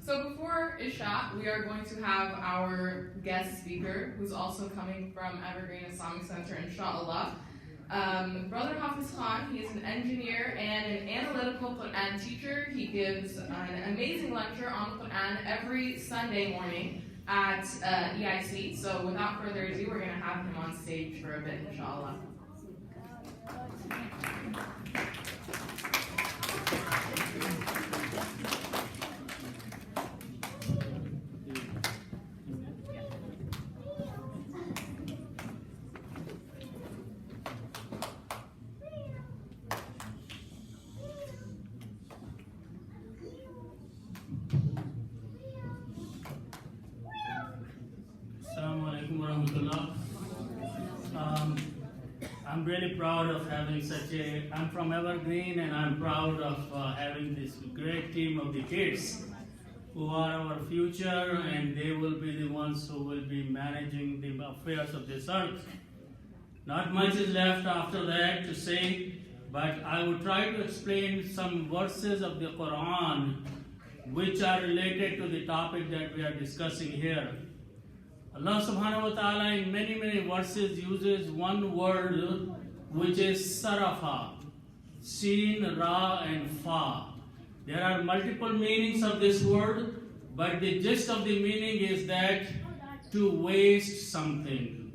So before Isha, we are going to have our guest speaker, who's also coming from Evergreen Islamic Center, inshallah. Brother Hafiz Khan, he is an engineer and an analytical Quran teacher. He gives an amazing lecture on the Quran every Sunday morning at EIC. So without further ado, we're going to have him on stage for a bit, inshallah. I'm really proud of having I'm from Evergreen, and I'm proud of having this great team of the kids who are our future, and they will be the ones who will be managing the affairs of this earth. Not much is left after that to say, but I will try to explain some verses of the Quran which are related to the topic that we are discussing here. Allah subhanahu wa ta'ala in many verses uses one word which is sarafa, sin, ra and fa. There are multiple meanings of this word, but the gist of the meaning is that to waste something,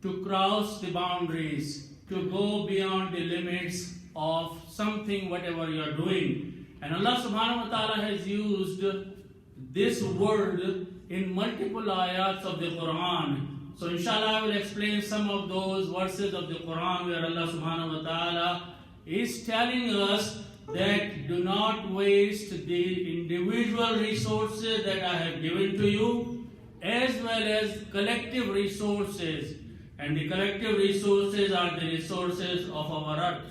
to cross the boundaries, to go beyond the limits of something, whatever you are doing. And Allah subhanahu wa ta'ala has used this word in multiple ayats of the Quran. So inshallah I will explain some of those verses of the Quran where Allah subhanahu wa ta'ala is telling us that do not waste the individual resources that I have given to you, as well as collective resources. And the collective resources are the resources of our earth.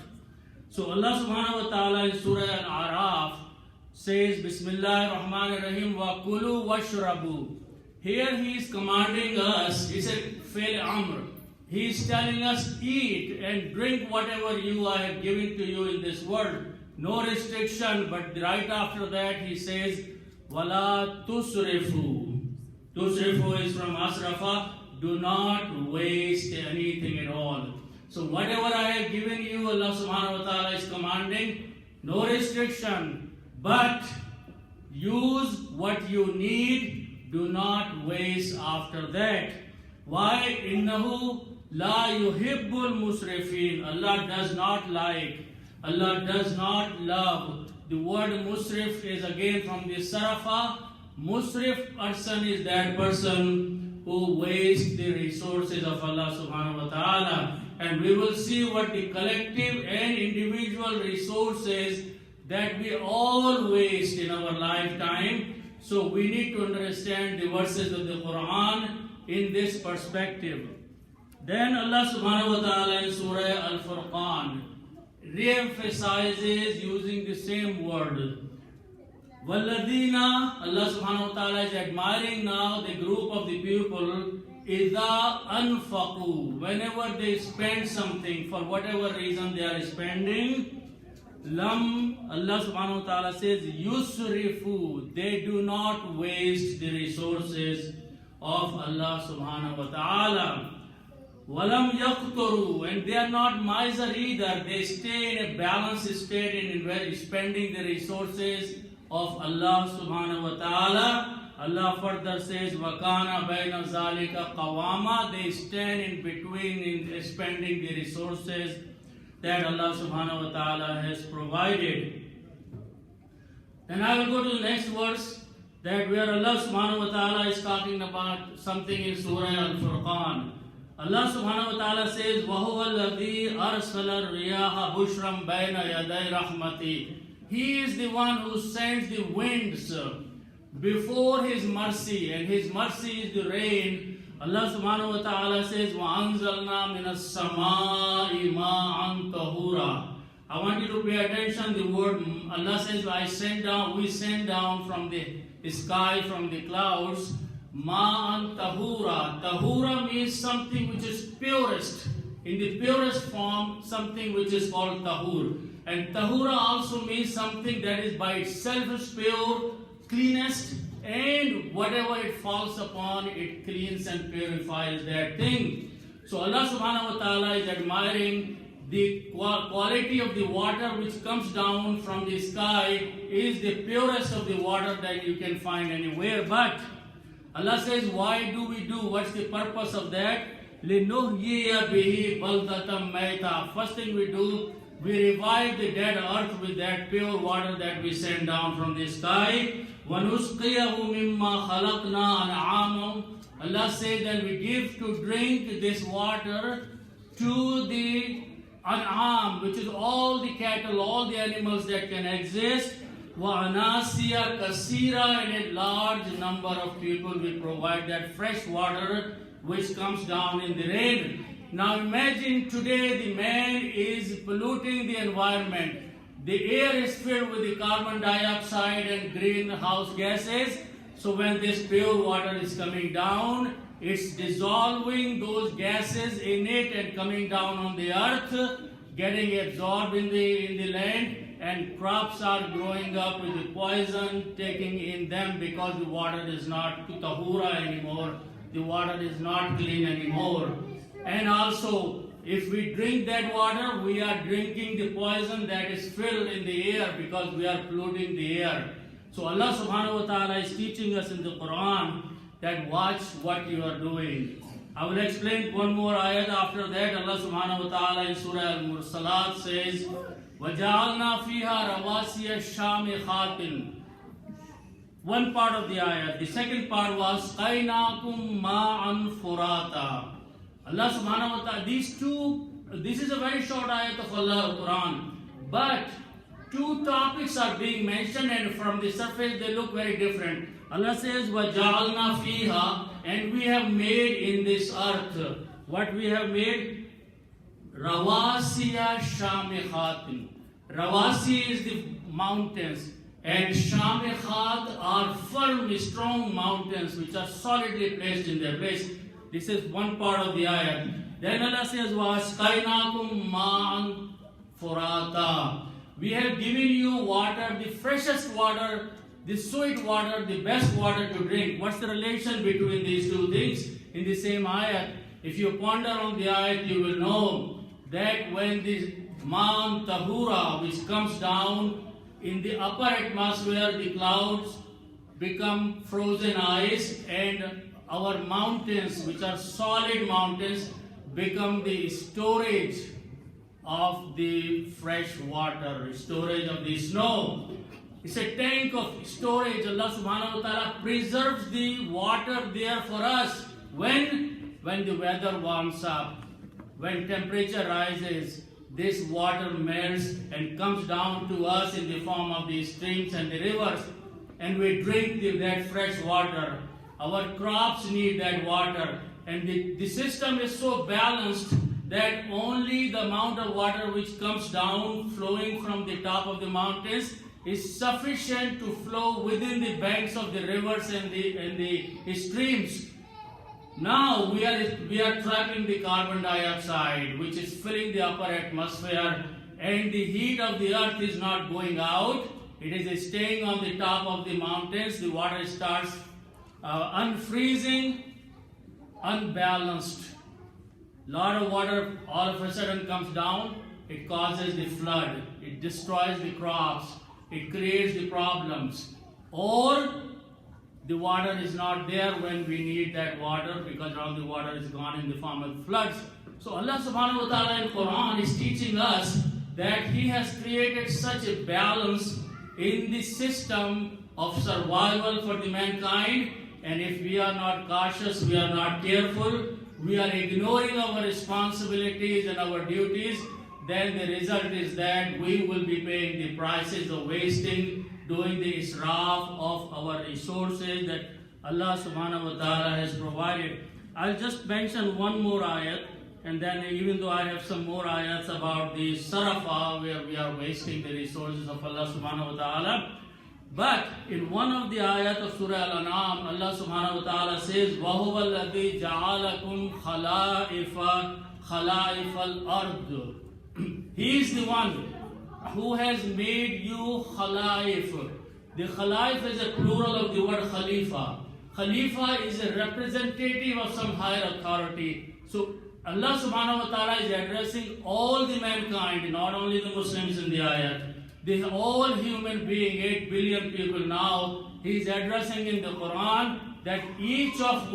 So Allah subhanahu wa ta'ala in Surah Al-Araf says, Bismillah ar-Rahman ar-Rahim, wa kulu washrabu. Here he is commanding us, he said, Fail Amr. He is telling us, eat and drink whatever I have given to you in this world. No restriction, but right after that he says, Wala tusrifu. Tusrifu is from Asrafa, do not waste anything at all. So whatever I have given you, Allah subhanahu wa ta'ala is commanding, no restriction, but use what you need, do not waste after that. Why? Innahu la yuhibbul musrifin. Allah does not like, Allah does not love. The word musrif is again from the sarafa. Musrif person is that person who wastes the resources of Allah subhanahu wa ta'ala. And we will see what the collective and individual resources that we all waste in our lifetime. So we need to understand the verses of the Quran in this perspective. Then Allah subhanahu wa ta'ala in Surah Al-Furqan re-emphasizes using the same word. Walladina, Allah subhanahu wa ta'ala is admiring now the group of the people, Idha anfaqu, whenever they spend something, for whatever reason they are spending, Lam, Allah subhanahu wa ta'ala says, Yusrifu, they do not waste the resources of Allah subhanahu wa ta'ala. Walam yaqturu, and they are not miser either. They stay in a balanced state in spending the resources of Allah subhanahu wa ta'ala. Allah further says, Wakana baina zalika qawama, they stand in between in spending the resources that Allah subhanahu wa ta'ala has provided. Then I will go to the next verse, that where Allah subhanahu wa ta'ala is talking about something in Surah Al-Furqan. Allah subhanahu wa ta'ala says, وَهُوَ الَّذِي أَرْسَلَ الرِّيَاحَ بُشْرًا بَيْنَ يَدَيْ رَحْمَتِهِ. He is the one who sends the winds before His mercy, and His mercy is the rain. Allah subhanahu wa ta'ala says, وَأَنزَلْنَا مِنَ السَّمَاءِ مَاءً طَهُورًا. I want you to pay attention the word. Allah says, we send down from the sky, from the clouds, ma'an tahura. Tahura means something which is purest. In the purest form, something which is called tahur. And tahura also means something that is by itself is pure, cleanest, and whatever it falls upon, it cleans and purifies that thing. So Allah subhanahu wa ta'ala is admiring the quality of the water which comes down from the sky is the purest of the water that you can find anywhere. But Allah says, why do we do? What's the purpose of that? لِنُحْيِيَ بِهِ بَلْدَةً مَيْتًا. First thing we do, we revive the dead earth with that pure water that we send down from the sky. وَنُسْقِيَهُ مِمَّا خَلَقْنَا أَنْعَامًا. Allah says that we give to drink this water to the an'am, which is all the cattle, all the animals that can exist. وَأَنَاسِيَ كَثِيرًا. And a large number of people we provide that fresh water which comes down in the rain. Now imagine today the man is polluting the environment. The air is filled with the carbon dioxide and greenhouse gases. So when this pure water is coming down, it's dissolving those gases in it and coming down on the earth, getting absorbed in the land, and crops are growing up with the poison taking in them because the water is not tahura anymore. The water is not clean anymore. And also, if we drink that water, we are drinking the poison that is filled in the air because we are polluting the air. So Allah subhanahu wa ta'ala is teaching us in the Quran that watch what you are doing. I will explain one more ayat after that. Allah subhanahu wa ta'ala in Surah Al-Mursalat says, وَجَعَلْنَا فِيهَا رَوَاسِيَ شَامِخَاتٍ. One part of the ayat. The second part was قَيْنَاكُمْ مَاءً فُرَاتًا. Allah subhanahu wa ta'ala, this is a very short ayat of Allah Quran, but two topics are being mentioned, and from the surface they look very different. Allah says, وَجَعَلْنَا فِيهَا, and we have made in this earth. What we have made? Rawasiya Shamikhatin. Rawasi is the mountains, and Shamikhat are firm, strong mountains which are solidly placed in their place. This is one part of the ayat. Then Allah says, وَاسْقَيْنَاكُمْ مَاءً فُرَاتًا. We have given you water, the freshest water, the sweet water, the best water to drink. What's the relation between these two things? In the same ayat, if you ponder on the ayat, you will know that when the Ma'an Tahura, which comes down in the upper atmosphere, the clouds become frozen ice, and our mountains, which are solid mountains, become the storage of the fresh water, storage of the snow. It's a tank of storage. Allah subhanahu wa ta'ala preserves the water there for us. When the weather warms up, when temperature rises, this water melts and comes down to us in the form of the streams and the rivers, and we drink that fresh water. Our crops need that water, and the system is so balanced that only the amount of water which comes down flowing from the top of the mountains is sufficient to flow within the banks of the rivers and the streams. Now we are trapping the carbon dioxide which is filling the upper atmosphere, and the heat of the earth is not going out. It is staying on the top of the mountains. The water starts unfreezing, unbalanced. Lot of water all of a sudden comes down. It causes the flood. It destroys the crops. It creates the problems. Or the water is not there when we need that water because all the water is gone in the form of floods. So Allah subhanahu wa ta'ala in Quran is teaching us that He has created such a balance in the system of survival for the mankind. And if we are not cautious, we are not careful, we are ignoring our responsibilities and our duties, then the result is that we will be paying the prices of wasting, doing the israf of our resources that Allah subhanahu wa ta'ala has provided. I'll just mention one more ayat, and then even though I have some more ayats about the sarafa, where we are wasting the resources of Allah subhanahu wa ta'ala. But in one of the ayat of Surah Al-An'am, Allah subhanahu wa ta'ala says, وَهُوَ الَّذِي جَعَلَكُمْ خَلَائِفَ الْأَرْضِ. He is the one who has made you khalaif. The Khalif is a plural of the word Khalifa. Khalifa is a representative of some higher authority. So Allah subhanahu wa ta'ala is addressing all the mankind, not only the Muslims in the ayat. The all human being, 8 billion people now, He is addressing in the Quran that each of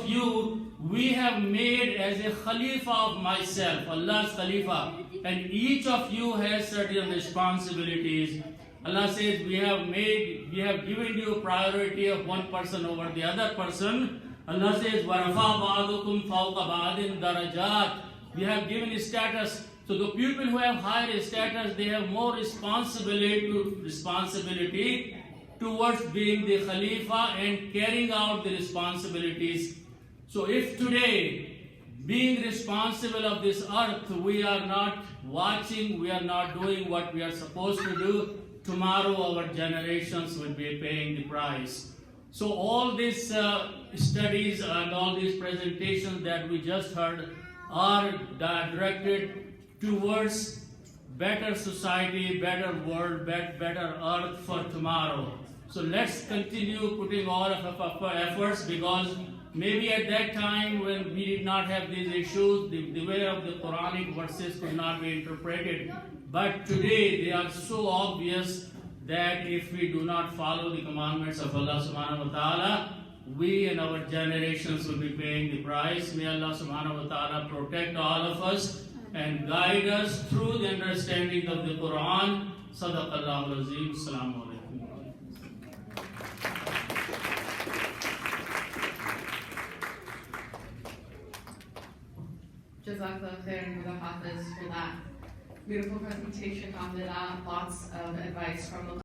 you, we have made as a Khalifa of myself, Allah's Khalifa, and each of you has certain responsibilities. Allah says, we have given you priority of one person over the other person. Allah says, وَرَفَى بَعْضُكُمْ فَوْقَ بَعْضٍ دَرَجَاتٍ. We have given status. So the people who have higher status, they have more responsibility towards being the Khalifa and carrying out the responsibilities. So if today, being responsible of this earth, we are not watching, we are not doing what we are supposed to do, tomorrow our generations will be paying the price. So all these studies and all these presentations that we just heard are directed towards better society, better world, better earth for tomorrow. So let's continue putting all of our efforts, because maybe at that time when we did not have these issues, the way of the Quranic verses could not be interpreted. But today they are so obvious that if we do not follow the commandments of Allah subhanahu wa ta'ala, we and our generations will be paying the price. May Allah subhanahu wa ta'ala protect all of us and guide us through the understanding of the Quran. Sadaqallahu al-Azim. Assalamu alaikum. Jazakallah khairan, Brother Hafiz, for that beautiful presentation. Alhamdulillah, lots of advice from the